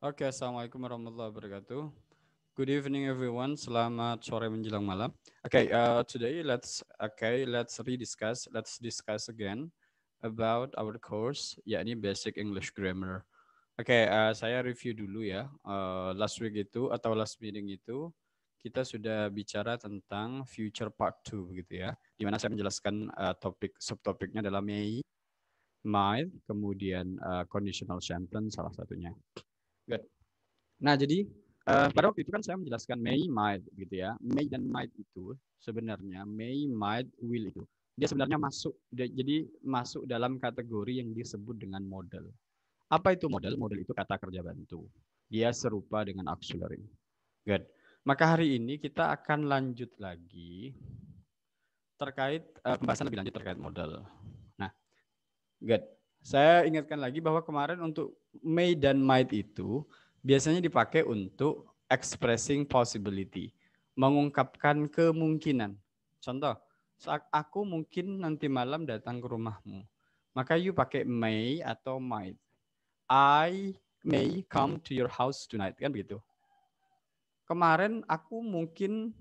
Oke, assalamualaikum warahmatullahi wabarakatuh. Good evening everyone. Selamat sore menjelang malam. Today let's rediscuss. Let's discuss again about our course, yakni Basic English Grammar. Saya review dulu ya. Last week itu atau last meeting itu kita sudah bicara tentang future part 2 gitu ya. Di mana saya menjelaskan topik subtopiknya adalah may, might, kemudian conditional sentence salah satunya. Good. Nah, jadi pada waktu itu kan saya menjelaskan may, might gitu ya. May dan might itu sebenarnya may, might, will itu. Dia sebenarnya jadi masuk dalam kategori yang disebut dengan model. Apa itu model? Model itu kata kerja bantu. Dia serupa dengan auxiliary. Good. Maka hari ini kita akan lanjut lagi terkait pembahasan lebih lanjut terkait model. Nah, good. Saya ingatkan lagi bahwa kemarin untuk may dan might itu biasanya dipakai untuk expressing possibility, mengungkapkan kemungkinan. Contoh, saat aku mungkin nanti malam datang ke rumahmu, maka you pakai may atau might. I may come to your house tonight, kan begitu. Kemarin aku mungkin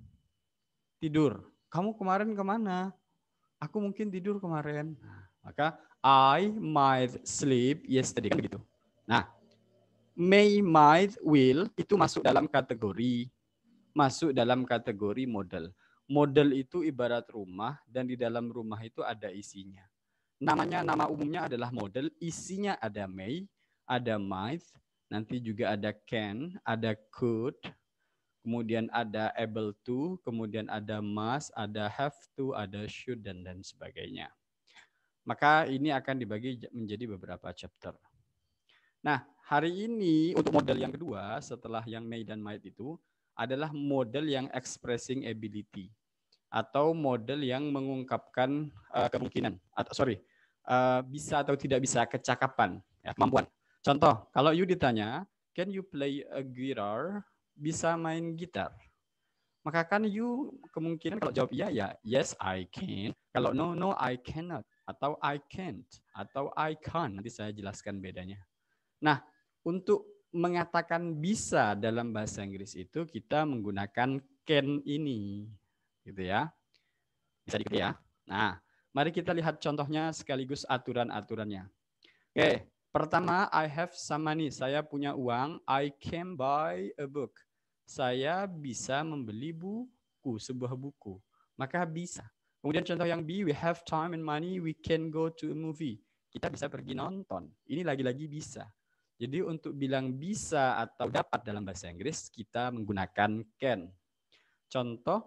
tidur. Kamu kemarin kemana? Aku mungkin tidur kemarin. Maka I might sleep yesterday, kan begitu. Nah, may, might, will itu masuk dalam kategori model. Model itu ibarat rumah dan di dalam rumah itu ada isinya. Nama umumnya adalah model, isinya ada may, ada might, nanti juga ada can, ada could, kemudian ada able to, kemudian ada must, ada have to, ada should, dan sebagainya. Maka ini akan dibagi menjadi beberapa chapter. Nah, hari ini untuk model yang kedua setelah yang may dan might itu adalah model yang expressing ability atau model yang mengungkapkan kemungkinan bisa atau tidak bisa kecakapan, ya, kemampuan. Contoh, kalau you ditanya, can you play a guitar? Bisa main gitar? Maka kan you kemungkinan kalau jawab iya ya, yes I can. Kalau no, no I cannot. Atau I can't. Atau I can't. Nanti saya jelaskan bedanya. Nah, untuk mengatakan bisa dalam bahasa Inggris itu kita menggunakan can ini. Gitu ya. Bisa diikuti ya. Nah, mari kita lihat contohnya sekaligus aturan-aturannya. Oke, pertama I have some money. Saya punya uang. I can buy a book. Saya bisa membeli buku, sebuah buku. Maka bisa. Kemudian contoh yang B, we have time and money, we can go to a movie. Kita bisa pergi nonton. Ini lagi-lagi bisa. Jadi untuk bilang bisa atau dapat dalam bahasa Inggris, kita menggunakan can. Contoh,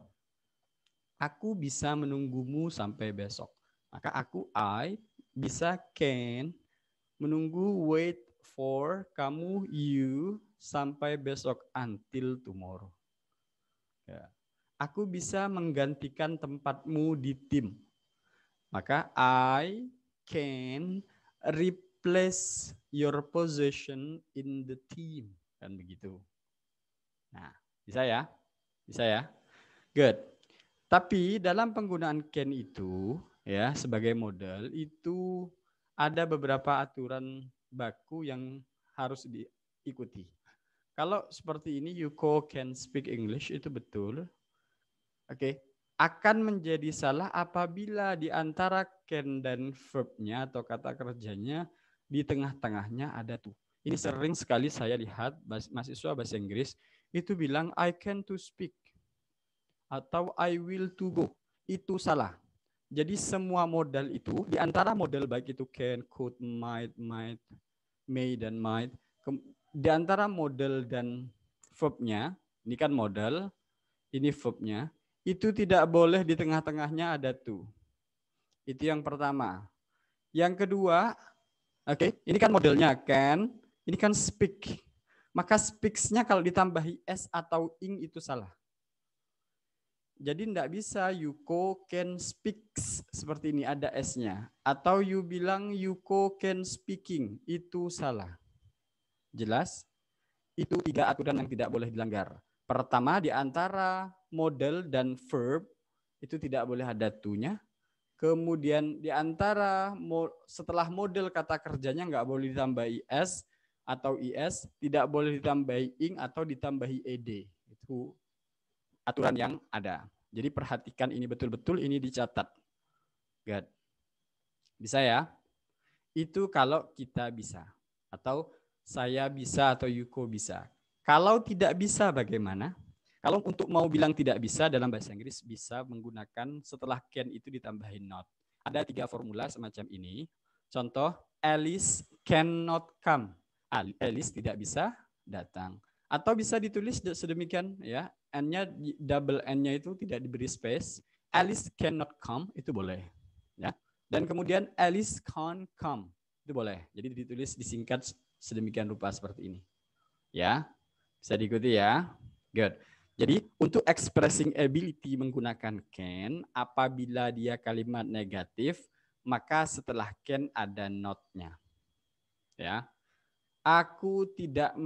aku bisa menunggumu sampai besok. Maka I bisa can menunggu wait for kamu you sampai besok until tomorrow. Ya. Aku bisa menggantikan tempatmu di tim. Maka I can replace your position in the team. Kan begitu. Nah, bisa ya? Bisa ya? Good. Tapi dalam penggunaan can itu ya sebagai model itu ada beberapa aturan baku yang harus diikuti. Kalau seperti ini Yuko can speak English itu betul. Oke. Akan menjadi salah apabila di antara can dan verb-nya atau kata kerjanya di tengah-tengahnya ada to. Ini sering sekali saya lihat mahasiswa bahasa Inggris itu bilang I can to speak atau I will to go. Itu salah. Jadi semua modal itu, di antara modal baik itu can, could, might, may, dan might, di antara modal dan verb-nya, ini kan modal, ini verb-nya, itu tidak boleh di tengah-tengahnya ada to. Itu yang pertama. Yang kedua, ini kan modelnya can, ini kan speak. Maka speaks-nya kalau ditambahi s atau ing itu salah. Jadi tidak bisa Yuko can speaks seperti ini ada S-nya. Atau you bilang Yuko can speaking. Itu salah. Jelas? Itu 3 aturan yang tidak boleh dilanggar. Pertama, di antara model dan verb itu tidak boleh ada to-nya. Kemudian di antara setelah model kata kerjanya nggak boleh ditambahi S. atau is, tidak boleh ditambahi ing atau ditambahi ed. Itu aturan yang ada. Jadi perhatikan ini betul-betul, ini dicatat. Good. Bisa ya? Itu kalau kita bisa. Atau saya bisa atau Yuko bisa. Kalau tidak bisa bagaimana? Kalau untuk mau bilang tidak bisa dalam bahasa Inggris bisa menggunakan setelah can itu ditambahin not. Ada 3 formula semacam ini. Contoh, Alice cannot come. Alice tidak bisa datang. Atau bisa ditulis sedemikian ya, n-nya double n-nya itu tidak diberi space. Alice cannot come itu boleh ya. Dan kemudian Alice can't come itu boleh. Jadi ditulis disingkat sedemikian rupa seperti ini. Ya. Bisa diikuti ya. Good. Jadi untuk expressing ability menggunakan can, apabila dia kalimat negatif, maka setelah can ada not-nya. Ya. Aku tidak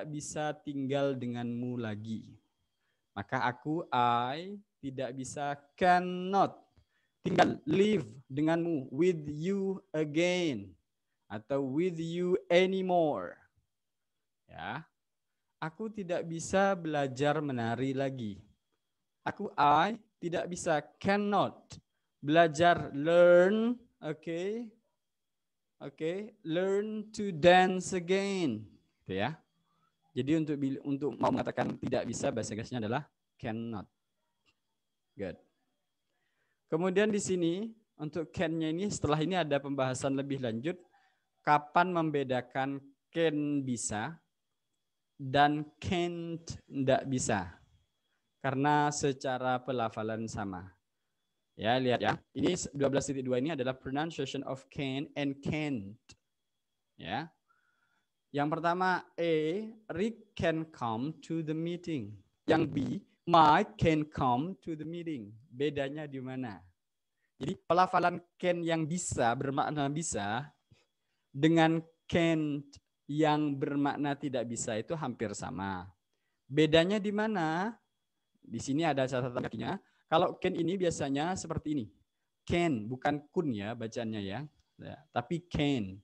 bisa tinggal denganmu lagi. Maka I tidak bisa, cannot tinggal live denganmu, with you again atau with you anymore. Ya. Aku tidak bisa belajar menari lagi. I tidak bisa, cannot belajar, learn, learn to dance again. Gitu ya. Jadi untuk mau mengatakan tidak bisa, bahasa Inggrisnya adalah cannot. Good. Kemudian di sini untuk can-nya ini, setelah ini ada pembahasan lebih lanjut kapan membedakan can bisa dan can't tidak bisa. Karena secara pelafalan sama. Ya, lihat ya. Ini 12.2 ini adalah pronunciation of can and can't. Ya. Yang pertama, A, Rick can come to the meeting. Yang B, Mike can come to the meeting. Bedanya di mana? Jadi pelafalan can yang bisa bermakna bisa dengan can't yang bermakna tidak bisa itu hampir sama. Bedanya di mana? Di sini ada catatan kakinya. Kalau can ini biasanya seperti ini. Can, bukan kun ya bacaannya ya. Tapi can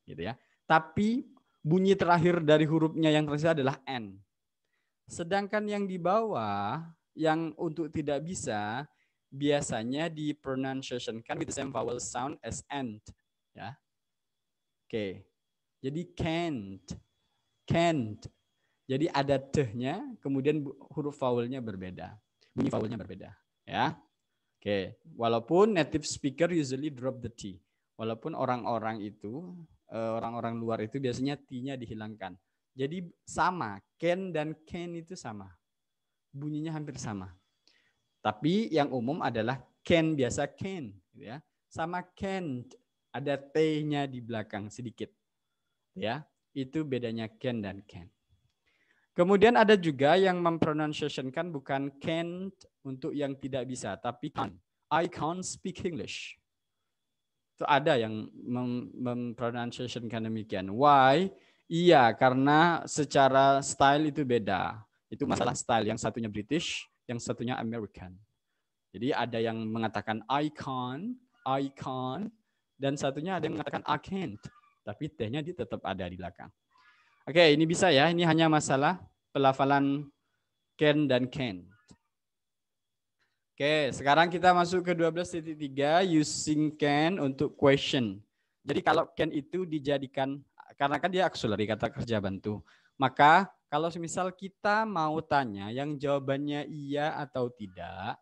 gitu ya. Tapi bunyi terakhir dari hurufnya yang tersisa adalah n. Sedangkan yang di bawah yang untuk tidak bisa biasanya di pronunciation kan with the same vowel sound as and ya. Oke. Jadi can't. Jadi ada t-nya, kemudian huruf vowelnya berbeda. Bunyi vowelnya berbeda, ya. Oke, walaupun native speaker usually drop the t. Walaupun orang-orang luar itu biasanya t-nya dihilangkan. Jadi sama, can dan can itu sama. Bunyinya hampir sama. Tapi yang umum adalah can biasa can, ya. Sama can't ada t-nya di belakang sedikit. Ya, itu bedanya can dan can. Kemudian ada juga yang mempronunciationkan bukan can't untuk yang tidak bisa, tapi can't. I can't speak English. Itu ada yang mempronunciationkan demikian. Why? Iya, karena secara style itu beda. Itu masalah style. Yang satunya British, yang satunya American. Jadi ada yang mengatakan I can't, dan satunya ada yang mengatakan I can't. Tapi T-nya tetap ada di belakang. Oke, ini bisa ya. Ini hanya masalah pelafalan can dan can. Oke, sekarang kita masuk ke 12.3 using can untuk question. Jadi kalau can itu dijadikan, karena kan dia auxiliary kata kerja bantu. Maka kalau misal kita mau tanya yang jawabannya iya atau tidak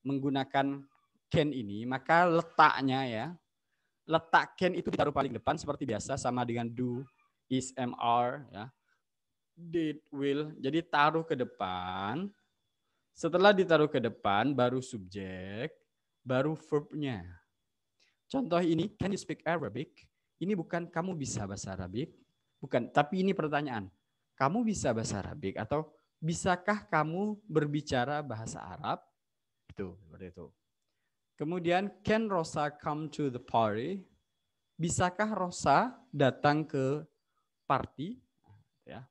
menggunakan can ini, maka letaknya ya. Letak can itu ditaruh paling depan seperti biasa sama dengan do, is, am, are, ya. Did, will. Jadi taruh ke depan. Setelah ditaruh ke depan, baru subjek, baru verbnya. Contoh ini, can you speak Arabic? Ini bukan kamu bisa bahasa Arabik, bukan. Tapi ini pertanyaan, kamu bisa bahasa Arabik atau bisakah kamu berbicara bahasa Arab? Itu seperti itu. Kemudian, can Rosa come to the party? Bisakah Rosa datang ke party? Ya.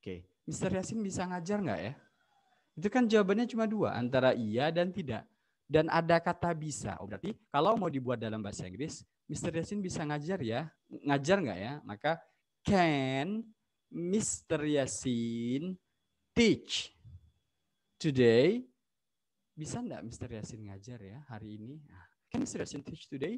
Oke, Mr. Yasin bisa ngajar nggak ya? Itu kan jawabannya cuma 2, antara iya dan tidak. Dan ada kata bisa. Oh, berarti kalau mau dibuat dalam bahasa Inggris, Mr. Yasin bisa ngajar ya? Ngajar nggak ya? Maka can Mr. Yasin teach today? Bisa enggak Mr. Yasin ngajar ya hari ini? Can Mr. Yasin teach today?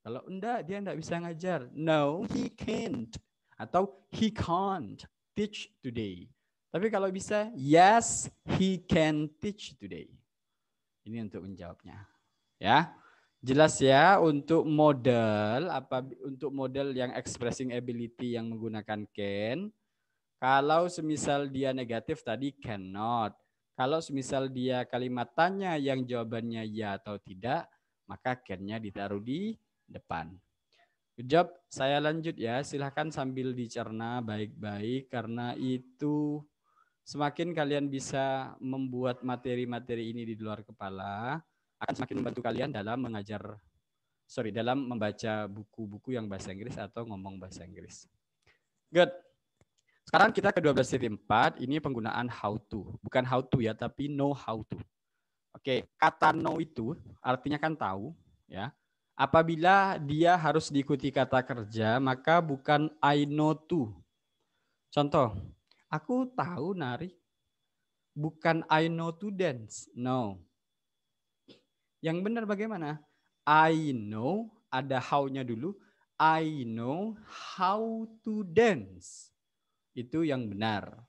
Kalau enggak, dia enggak bisa ngajar. No, he can't. Atau he can't teach today. Tapi kalau bisa, yes, he can teach today. Ini untuk menjawabnya. Ya. Jelas ya untuk model untuk model yang expressing ability yang menggunakan can. Kalau semisal dia negatif tadi cannot. Kalau semisal dia kalimat tanya yang jawabannya ya atau tidak, maka can-nya ditaruh di depan. Good job. Saya lanjut ya. Silahkan sambil dicerna baik-baik karena itu semakin kalian bisa membuat materi-materi ini di luar kepala, akan semakin membantu kalian dalam dalam membaca buku-buku yang bahasa Inggris atau ngomong bahasa Inggris. Good. Sekarang kita ke 12.4, ini penggunaan how to. Bukan how to ya, tapi know how to. Oke, kata know itu artinya kan tahu, ya. Apabila dia harus diikuti kata kerja, maka bukan I know to. Contoh, aku tahu nari. Bukan I know to dance. No. Yang benar bagaimana? I know, ada how-nya dulu. I know how to dance. Itu yang benar.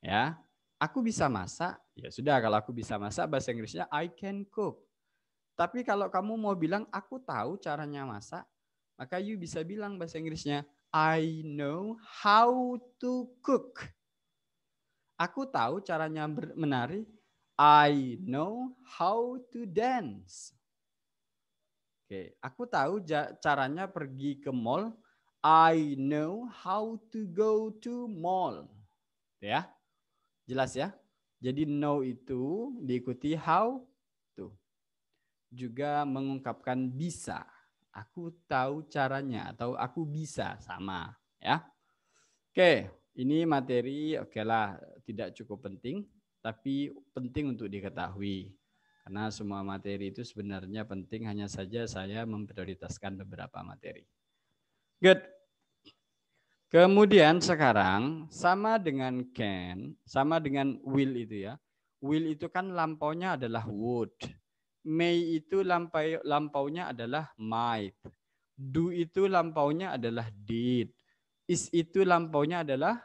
Ya. Aku bisa masak. Ya sudah, kalau aku bisa masak, bahasa Inggrisnya I can cook. Tapi kalau kamu mau bilang aku tahu caranya masak, maka you bisa bilang bahasa Inggrisnya I know how to cook. Aku tahu caranya menari. I know how to dance. Oke, aku tahu caranya pergi ke mall. I know how to go to mall. Ya, jelas ya. Jadi know itu diikuti how to. Juga mengungkapkan bisa. Aku tahu caranya atau aku bisa, sama ya. Oke, ini materi lah tidak cukup penting, tapi penting untuk diketahui. Karena semua materi itu sebenarnya penting, hanya saja saya memprioritaskan beberapa materi. Good. Kemudian sekarang sama dengan can, sama dengan will itu ya. Will itu kan lampaunya adalah would. May itu lampaunya adalah might. Do itu lampaunya adalah did. Is itu lampaunya adalah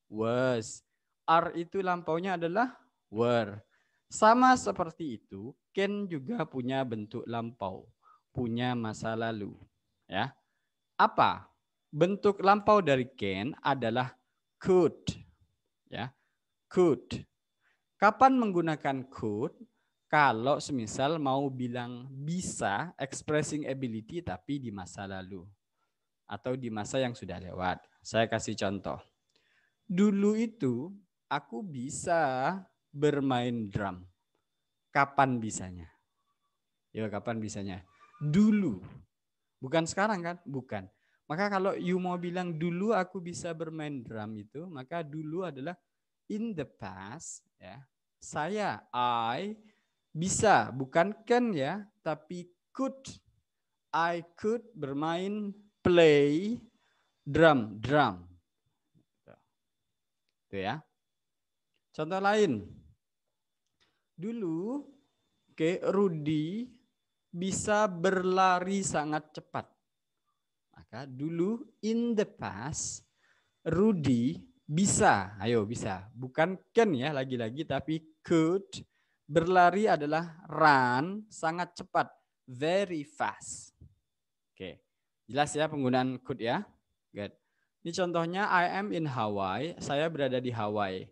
was. Are itu lampaunya adalah were. Sama seperti itu, can juga punya bentuk lampau, punya masa lalu. Ya. Apa? Bentuk lampau dari can adalah could. Ya. Could. Kapan menggunakan could? Kalau semisal mau bilang bisa, expressing ability tapi di masa lalu atau di masa yang sudah lewat. Saya kasih contoh. Dulu itu aku bisa bermain drum. Kapan bisanya? Ya, kapan bisanya? Dulu. Bukan sekarang kan? Bukan. Maka kalau you mau bilang dulu aku bisa bermain drum itu, maka dulu adalah in the past ya. Saya I bisa, bukan can ya, tapi could. I could bermain play drum. Itu ya. Contoh lain. Dulu Rudy bisa berlari sangat cepat. Maka dulu in the past Rudy bisa, bisa. Bukan can ya lagi-lagi tapi could. Berlari adalah run, sangat cepat, very fast. Oke. Jelas ya penggunaan could ya? Good. Ini contohnya I am in Hawaii, saya berada di Hawaii.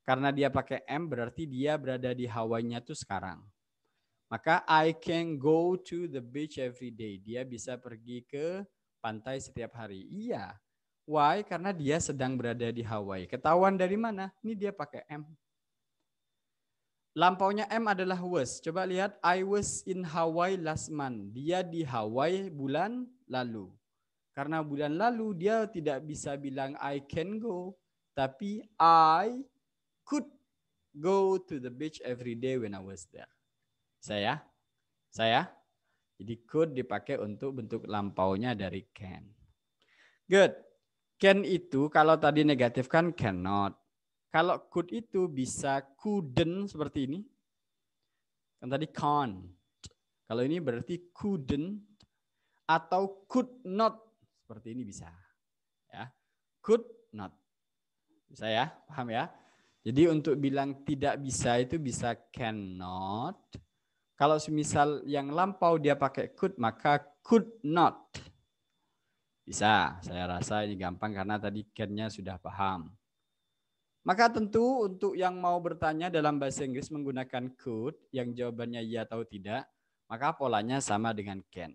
Karena dia pakai am berarti dia berada di Hawaii-nya tuh sekarang. Maka I can go to the beach every day. Dia bisa pergi ke pantai setiap hari. Iya. Why? Karena dia sedang berada di Hawaii. Ketahuan dari mana? Ini dia pakai am. Lampaunya M adalah was. Coba lihat, I was in Hawaii last month. Dia di Hawaii bulan lalu. Karena bulan lalu dia tidak bisa bilang I can go. Tapi I could go to the beach every day when I was there. Saya. Jadi could dipakai untuk bentuk lampaunya dari can. Good. Can itu kalau tadi negatif kan cannot. Kalau could itu bisa couldn't seperti ini. Kan tadi can't. Kalau ini berarti couldn't atau could not. Seperti ini bisa. Ya. Could not. Bisa ya? Paham ya? Jadi untuk bilang tidak bisa itu bisa cannot. Kalau semisal yang lampau dia pakai could, maka could not. Bisa, saya rasa ini gampang karena tadi can-nya sudah paham. Maka tentu untuk yang mau bertanya dalam bahasa Inggris menggunakan could, yang jawabannya ya atau tidak, maka polanya sama dengan can.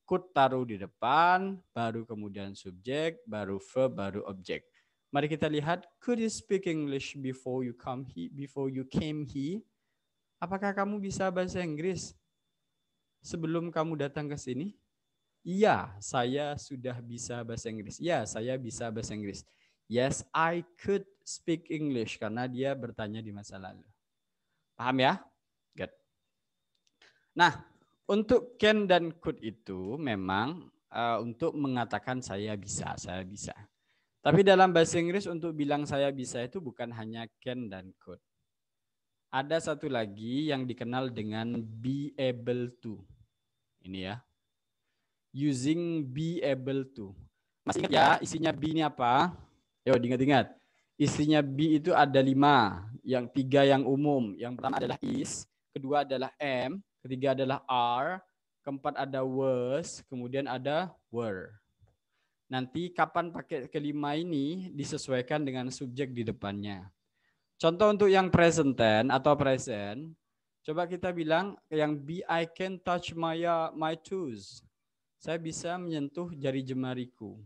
Could taruh di depan, baru kemudian subjek, baru verb, baru objek. Mari kita lihat, could you speak English before you came here? Apakah kamu bisa bahasa Inggris sebelum kamu datang ke sini? Iya, saya sudah bisa bahasa Inggris. Iya, saya bisa bahasa Inggris. Yes, I could speak English karena dia bertanya di masa lalu. Paham ya? Good. Nah, untuk can dan could itu memang untuk mengatakan saya bisa. Tapi dalam bahasa Inggris untuk bilang saya bisa itu bukan hanya can dan could. Ada satu lagi yang dikenal dengan be able to. Ini ya. Using be able to. Masih ingat ya isinya be ini apa? Yo, diingat-ingat. Isinya be itu ada 5. Yang 3 yang umum. Yang pertama adalah is. Kedua adalah am. Ketiga adalah are. Keempat ada was. Kemudian ada were. Nanti kapan pakai kelima ini disesuaikan dengan subjek di depannya. Contoh untuk yang present tense atau present, coba kita bilang yang be I can touch my toes. Saya bisa menyentuh jari jemariku.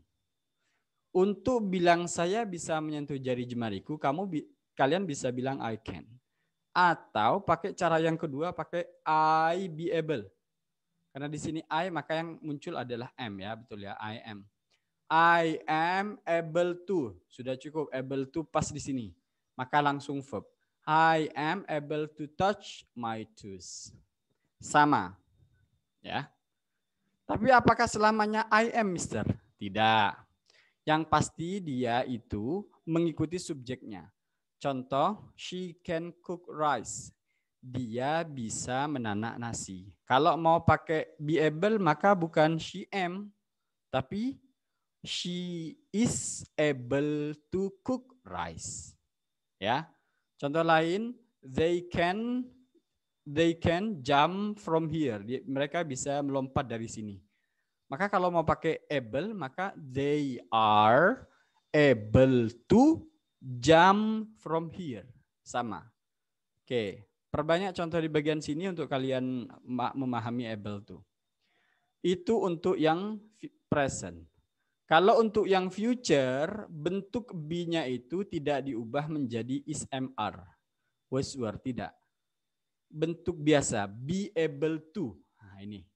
Untuk bilang saya bisa menyentuh jari jemariku, kalian bisa bilang I can. Atau pakai cara yang kedua, pakai I be able. Karena di sini I maka yang muncul adalah am ya, betul ya, I am. I am able to. Sudah cukup able to pas di sini. Maka langsung verb. I am able to touch my toes. Sama. Ya. Tapi apakah selamanya I am, Mister? Tidak. Yang pasti dia itu mengikuti subjeknya. Contoh, she can cook rice. Dia bisa menanak nasi. Kalau mau pakai be able, maka bukan she am, tapi she is able to cook rice. Ya. Contoh lain, they can jump from here. Mereka bisa melompat dari sini. Maka kalau mau pakai able, maka they are able to jump from here. Sama. Oke, perbanyak contoh di bagian sini untuk kalian memahami able to. Itu untuk yang present. Kalau untuk yang future, bentuk be-nya itu tidak diubah menjadi is, am, are. Was, were, tidak. Bentuk biasa, be able to. Nah, ini.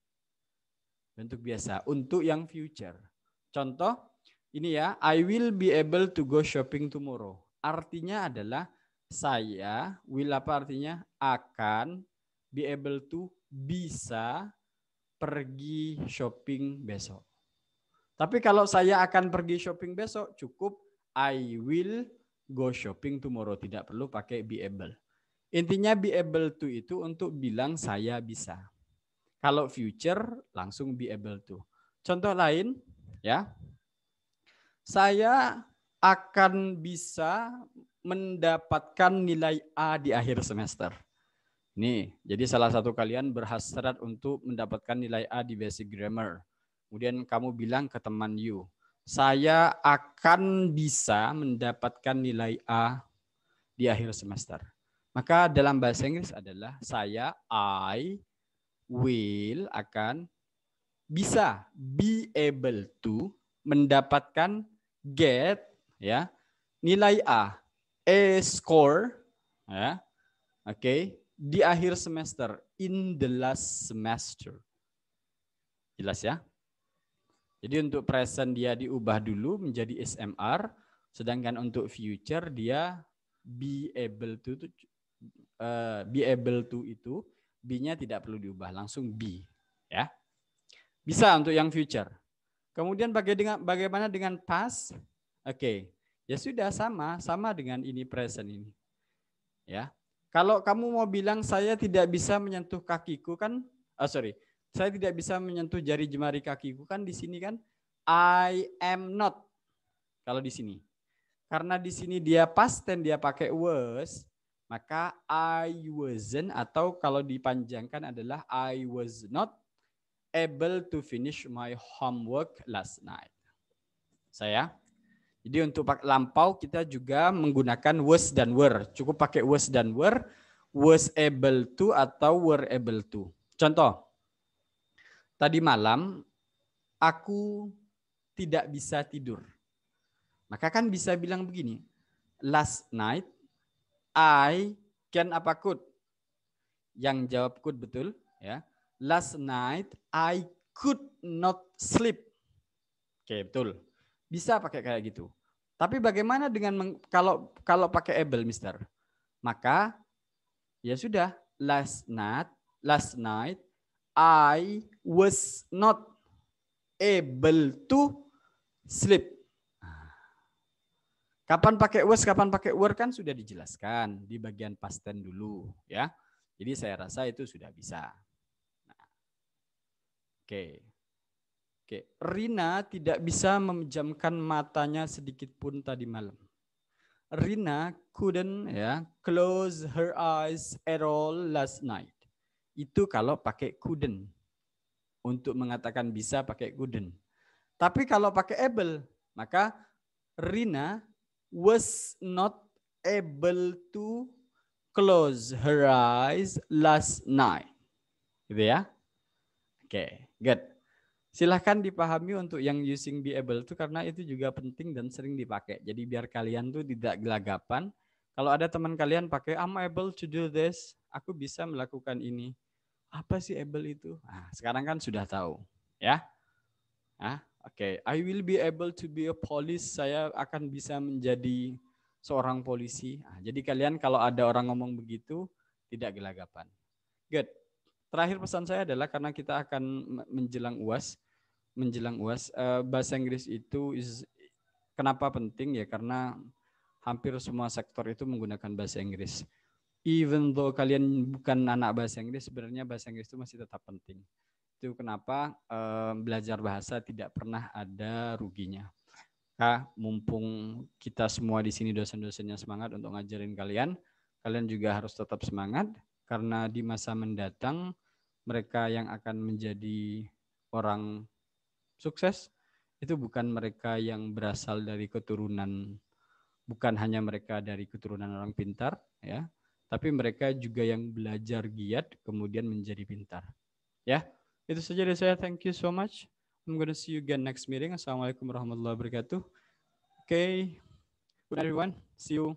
Bentuk biasa untuk yang future. Contoh, ini ya, I will be able to go shopping tomorrow. Artinya adalah saya, will apa artinya? Akan be able to, bisa pergi shopping besok. Tapi kalau saya akan pergi shopping besok, cukup I will go shopping tomorrow. Tidak perlu pakai be able. Intinya be able to itu untuk bilang saya bisa. Kalau future langsung be able to. Contoh lain ya. Saya akan bisa mendapatkan nilai A di akhir semester. Nih, jadi salah satu kalian berhasrat untuk mendapatkan nilai A di basic grammar. Kemudian kamu bilang ke teman you, saya akan bisa mendapatkan nilai A di akhir semester. Maka dalam bahasa Inggris adalah saya, I will, akan, bisa, be able to, mendapatkan, get, ya, nilai A score, ya, oke, di akhir semester, in the last semester. Jelas ya? Jadi untuk present dia diubah dulu menjadi SMR, sedangkan untuk future dia be able to itu be-nya tidak perlu diubah, langsung be, ya. Bisa untuk yang future. Kemudian bagaimana dengan past? Oke. Ya sudah sama dengan ini present ini. Ya. Kalau kamu mau bilang saya tidak bisa menyentuh kakiku kan, saya tidak bisa menyentuh jari jemari kakiku kan di sini kan I am not. Kalau di sini. Karena di sini dia past tense dia pakai was, maka I wasn't atau kalau dipanjangkan adalah I was not able to finish my homework last night. Jadi untuk lampau kita juga menggunakan was dan were. Cukup pakai was dan were, was able to atau were able to. Contoh, tadi malam aku tidak bisa tidur. Maka kan bisa bilang begini, last night I can apa could? Yang jawab could betul ya. Last night I could not sleep. Oke, betul. Bisa pakai kayak gitu. Tapi bagaimana dengan kalau pakai able, Mister? Maka ya sudah, last night I was not able to sleep. Kapan pakai was, kapan pakai were kan sudah dijelaskan di bagian past tense dulu ya. Jadi saya rasa itu sudah bisa. Nah. Oke. Rina tidak bisa memejamkan matanya sedikit pun tadi malam. Rina couldn't close her eyes at all last night. Itu kalau pakai couldn't. Untuk mengatakan bisa pakai couldn't. Tapi kalau pakai able, maka Rina was not able to close her eyes last night. Gitu ya. Oke, good. Silahkan dipahami untuk yang using be able to karena itu juga penting dan sering dipakai. Jadi biar kalian tuh tidak gelagapan. Kalau ada teman kalian pakai I'm able to do this, aku bisa melakukan ini. Apa sih able itu? Nah, sekarang kan sudah tahu, ya. Oke. I will be able to be a police. Saya akan bisa menjadi seorang polisi. Nah, jadi kalian kalau ada orang ngomong begitu tidak gelagapan. Good. Terakhir pesan saya adalah karena kita akan menjelang UAS, bahasa Inggris itu kenapa penting ya karena hampir semua sektor itu menggunakan bahasa Inggris. Even though kalian bukan anak bahasa Inggris, sebenarnya bahasa Inggris itu masih tetap penting. Itu kenapa belajar bahasa tidak pernah ada ruginya. Mumpung kita semua di sini dosen-dosennya semangat untuk ngajarin kalian, kalian juga harus tetap semangat karena di masa mendatang mereka yang akan menjadi orang sukses itu bukan mereka yang berasal dari keturunan, bukan hanya mereka dari keturunan orang pintar, ya, tapi mereka juga yang belajar giat kemudian menjadi pintar. Ya, itu saja dari saya. Thank you so much. I'm gonna see you again next meeting. Assalamualaikum warahmatullahi wabarakatuh. Okay, good everyone. See you.